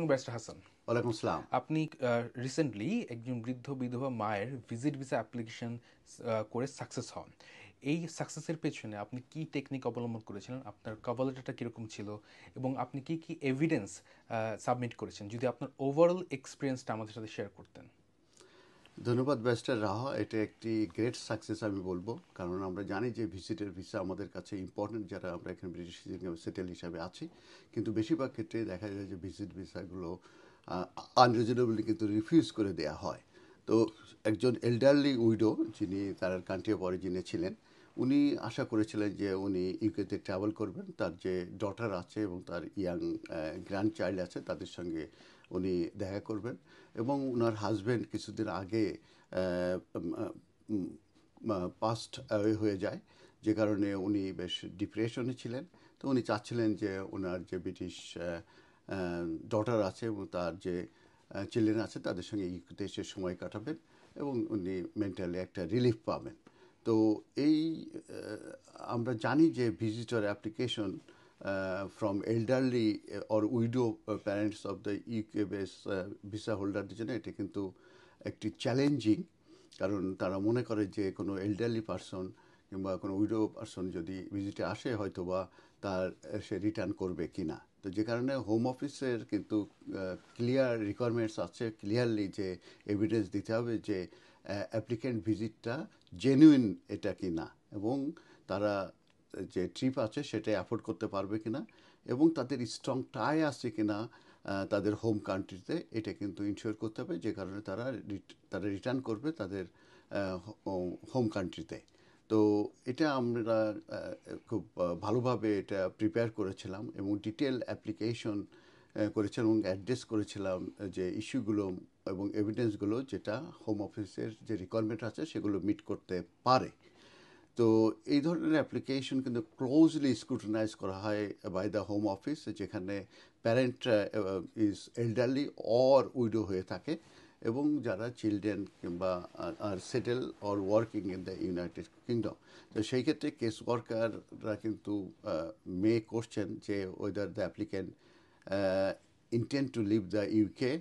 Barrister Hasan, ওয়ালাইকুম আসসালাম। আপনি রিসেন্টলি একজন বৃদ্ধ বিধবা মায়ের ভিজিট ভিসা অ্যাপ্লিকেশন করে সাকসেস হন। এই সাকসেসের পেছনে আপনি কি টেকনিক অবলম্বন করেছিলেন, আপনার কভার লেটারটা কীরকম ছিল, এবং আপনি কি কি এভিডেন্স সাবমিট করেছেন? যদি আপনার ওভারঅল এক্সপিরিয়েন্সটা আমাদের সাথে শেয়ার করতেন। ধন্যবাদ ব্যারিস্টার রাহা। এটা একটি গ্রেট সাকসেস আমি বলবো, কারণ আমরা জানি যে ভিজিটের ভিসা আমাদের কাছে ইম্পর্টেন্ট, যারা আমরা এখানে ব্রিটিশ সেটেল হিসাবে আছি। কিন্তু বেশিরভাগ ক্ষেত্রে দেখা যায় যে ভিজিট ভিসাগুলো আনরিজনেবলি কিন্তু রিফিউজ করে দেয়া হয়। তো একজন এল্ডারলি উইডো, যিনি তার কান্ট্রি অফ অরিজিনে ছিলেন, উনি আশা করেছিলেন যে উনি ইউকেতে ট্রাভেল করবেন, তার যে ডটার আছে এবং তার ইয়াং গ্র্যান্ড চাইল্ড আছে তাদের সঙ্গে উনি দেখা করবেন। এবং ওনার হাজব্যান্ড কিছুদিন আগে পাস্ট অ্যাওয়ে হয়ে যায়, যে কারণে উনি বেশ ডিপ্রেশনে ছিলেন। তো উনি চাচ্ছিলেন যে ওনার যে ব্রিটিশ ডটার আছে এবং তার যে চিলড্রেন আছে তাদের সঙ্গে ইউকেতে এসে সময় কাটাবেন এবং উনি মেন্টালি একটা রিলিফ পাবেন। তো এই আমরা জানি যে visitor application from elderly or widow parents of the UK base visa হোল্ডারদের জন্য এটা কিন্তু একটি চ্যালেঞ্জিং। কারণ তারা মনে করে যে কোনো এল্ডারলি পারসন কিংবা কোনো উইডো পারসন যদি ভিজিটে আসে, হয়তো বা তার সে রিটার্ন করবে কি না। তো যে কারণে হোম অফিসের কিন্তু ক্লিয়ার রিকোয়ারমেন্টস আছে, ক্লিয়ারলি যে এভিডেন্স দিতে হবে যে অ্যাপ্লিকেন্ট ভিজিটটা জেনুইন এটা কি না, এবং তারা যে ট্রিপ আছে সেটা অ্যাফোর্ড করতে পারবে কিনা, এবং তাদের স্ট্রং টাই আছে কিনা তাদের হোম কান্ট্রিতে, এটা কিন্তু ইনশিওর করতে হবে। যে কারণে তারা রিটার্ন করবে তাদের হোম কান্ট্রিতে। তো এটা আমরা খুব ভালোভাবে এটা প্রিপেয়ার করেছিলাম এবং ডিটেল অ্যাপ্লিকেশন করেছিলাম এবং অ্যাড্রেস করেছিলাম যে ইস্যুগুলো এবং এভিডেন্সগুলো যেটা হোম অফিসের যে রিকোয়ারমেন্ট আছে সেগুলো মিট করতে পারে। তো এই ধরনের অ্যাপ্লিকেশন কিন্তু ক্লোজলি স্ক্রুটিনাইজ করা হয় বাই দ্য হোম অফিস, যেখানে parent is elderly or widow হয়ে থাকে এবং যারা চিলড্রেন কিংবা আর settle or working in the United Kingdom. তো সেই ক্ষেত্রে কেস ওয়ার্কাররা কিন্তু মে কোশ্চেন যে whether the applicant intend to leave the UK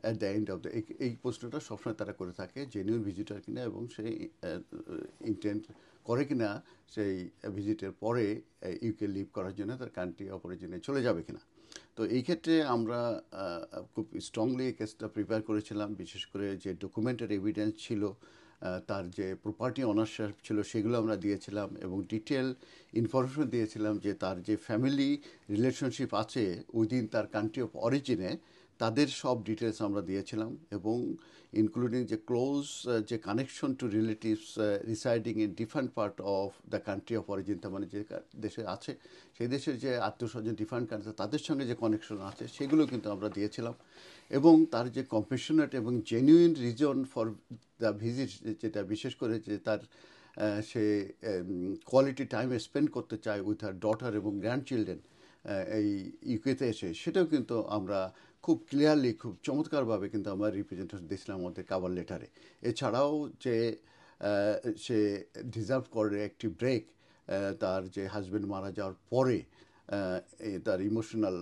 at the end of the, এই প্রশ্নটা সবসময় তারা করে থাকে, জেনুইন ভিজিটার কিনা এবং সেই ইন্টেন্ট করে কিনা সেই ভিজিটের পরে ইউকে লিভ করার জন্য তার কান্ট্রি অফ অরিজিনে চলে যাবে কিনা। তো এই ক্ষেত্রে আমরা খুব স্ট্রংলি কেসটা প্রিপেয়ার করেছিলাম, বিশেষ করে যে ডকুমেন্টের এভিডেন্স ছিল, তার যে প্রপার্টি অনারশিপ ছিল সেগুলো আমরা দিয়েছিলাম এবং ডিটেল ইনফরমেশন দিয়েছিলাম যে তার যে ফ্যামিলি রিলেশনশিপ আছে উইদিন তার কান্ট্রি অফ অরিজিনে, তাদের সব ডিটেলস আমরা দিয়েছিলাম এবং ইনক্লুডিং যে ক্লোজ যে connection to relatives residing in different part of the country of origin, তার মানে যে দেশে আছে সেই দেশের যে আত্মীয় স্বজন ডিফারেন্ট কান্ট্রি তাদের সঙ্গে যে কানেকশন আছে সেগুলো কিন্তু আমরা দিয়েছিলাম। এবং তার যে কম্পেশনেট এবং genuine reason for the visit, যেটা বিশেষ করে যে তার সে কোয়ালিটি টাইম স্পেন্ড করতে চায় উইথ হার ডটার এবং গ্র্যান্ড চিলড্রেন এই ইউকেতে এসে, সেটাও কিন্তু আমরা খুব ক্লিয়ারলি খুব চমৎকারভাবে কিন্তু আমরা রিপ্রেজেন্টেশন দিয়েছিলাম আমাদের কাভার লেটারে। এছাড়াও যে সে ডিজার্ভ করে একটি ব্রেক, তার যে হাজব্যান্ড মারা যাওয়ার পরে তার ইমোশনাল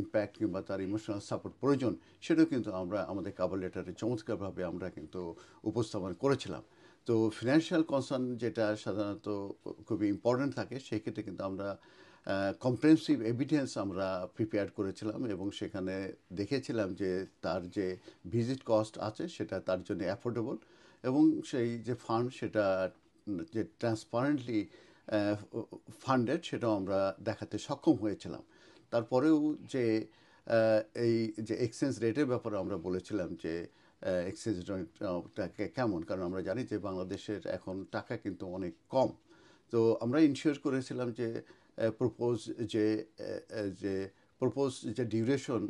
ইম্প্যাক্ট কিংবা তার ইমোশনাল সাপোর্ট প্রয়োজন, সেটাও কিন্তু আমরা আমাদের কাভার লেটারে চমৎকারভাবে আমরা কিন্তু উপস্থাপন করেছিলাম। তো ফিনান্সিয়াল কনসার্ন যেটা সাধারণত খুবই ইম্পর্ট্যান্ট থাকে, সেক্ষেত্রে কিন্তু আমরা কম্প্রেহেনসিভ এভিডেন্স আমরা প্রিপেয়ার করেছিলাম এবং সেখানে দেখেছিলাম যে তার যে ভিজিট কস্ট আছে সেটা তার জন্য অ্যাফোর্ডেবল এবং সেই যে ফান্ড সেটা যে ট্রান্সপারেন্টলি ফান্ডেড সেটাও আমরা দেখাতে সক্ষম হয়েছিলাম। তারপরেও যে এই যে এক্সচেঞ্জ রেটের ব্যাপারে আমরা বলেছিলাম যে এক্সচেঞ্জ রেটটাকে কেমন, কারণ আমরা জানি যে বাংলাদেশের এখন টাকা কিন্তু অনেক কম। তো আমরা ইনশিওর করেছিলাম যে প্রপোজ যে যে প্রপোজ যে ডিউরেশন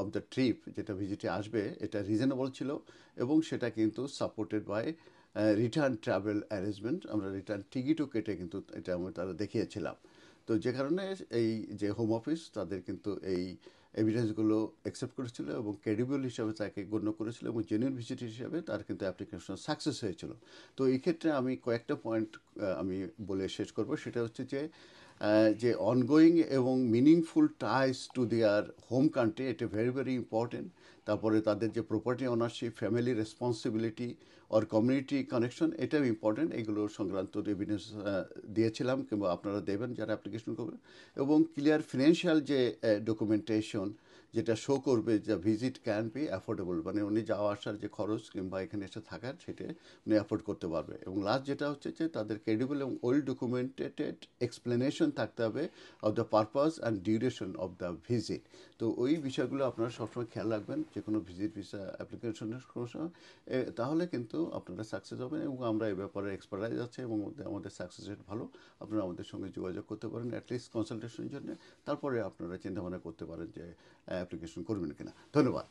অফ দ্য ট্রিপ যেটা ভিজিটে আসবে এটা রিজনেবল ছিল এবং সেটা কিন্তু supported by return travel arrangement. আমরা রিটার্ন টিকিটও কেটে কিন্তু এটা আমরা তারা দেখিয়েছিলাম। তো যে কারণে এই যে হোম অফিস তাদের কিন্তু এই এভিডেন্সগুলো অ্যাকসেপ্ট করেছিল এবং ক্রেডিবল হিসাবে তাকে গণ্য করেছিল এবং জেনুইন ভিজিট হিসাবে তার কিন্তু অ্যাপ্লিকেশন সাকসেস হয়েছিল। তো এই ক্ষেত্রে আমি কয়েকটা পয়েন্ট আমি বলে শেষ করব, সেটা হচ্ছে যে যে অনগোয়িং এবং meaningful ties to their home country, এটা ভেরি ভেরি ইম্পর্টেন্ট। তারপরে তাদের যে property ownership, family responsibility or community connection, এটাও ইম্পর্টেন্ট। এগুলো সংক্রান্ত এভিডেন্স দিয়েছিলাম, কিংবা আপনারা দেবেন যারা অ্যাপ্লিকেশন করবেন। এবং ক্লিয়ার ফিনান্সিয়াল যে ডকুমেন্টেশন, যেটা শো করবে যে ভিজিট ক্যান বি অ্যাফোর্ডেবল, মানে উনি যাওয়া আসার যে খরচ কিংবা এখানে এসে থাকার, সেটা উনি অ্যাফোর্ড করতে পারবে। এবং লাস্ট যেটা হচ্ছে যে তাদের ক্রেডিবল এবং ওয়েল ডকুমেন্টেড এক্সপ্লেনেশন থাকতে হবে of the purpose and duration of the visit. তো ওই বিষয়গুলো আপনারা সবসময় খেয়াল রাখবেন যে কোনো ভিজিট ভিসা অ্যাপ্লিকেশনের কোনো সময়, তাহলে কিন্তু আপনারা সাকসেস হবেন। এবং আমরা এই ব্যাপারে এক্সপার্টাইজ আছে এবং আমাদের সাকসেস রেট ভালো। আপনারা আমাদের সঙ্গে যোগাযোগ করতে পারেন অ্যাটলিস্ট কনসালটেশনের জন্য। তারপরে আপনারা চিন্তাভাবনা করতে পারেন যে অ্যাপ্লিকেশন করবেন কিনা। ধন্যবাদ।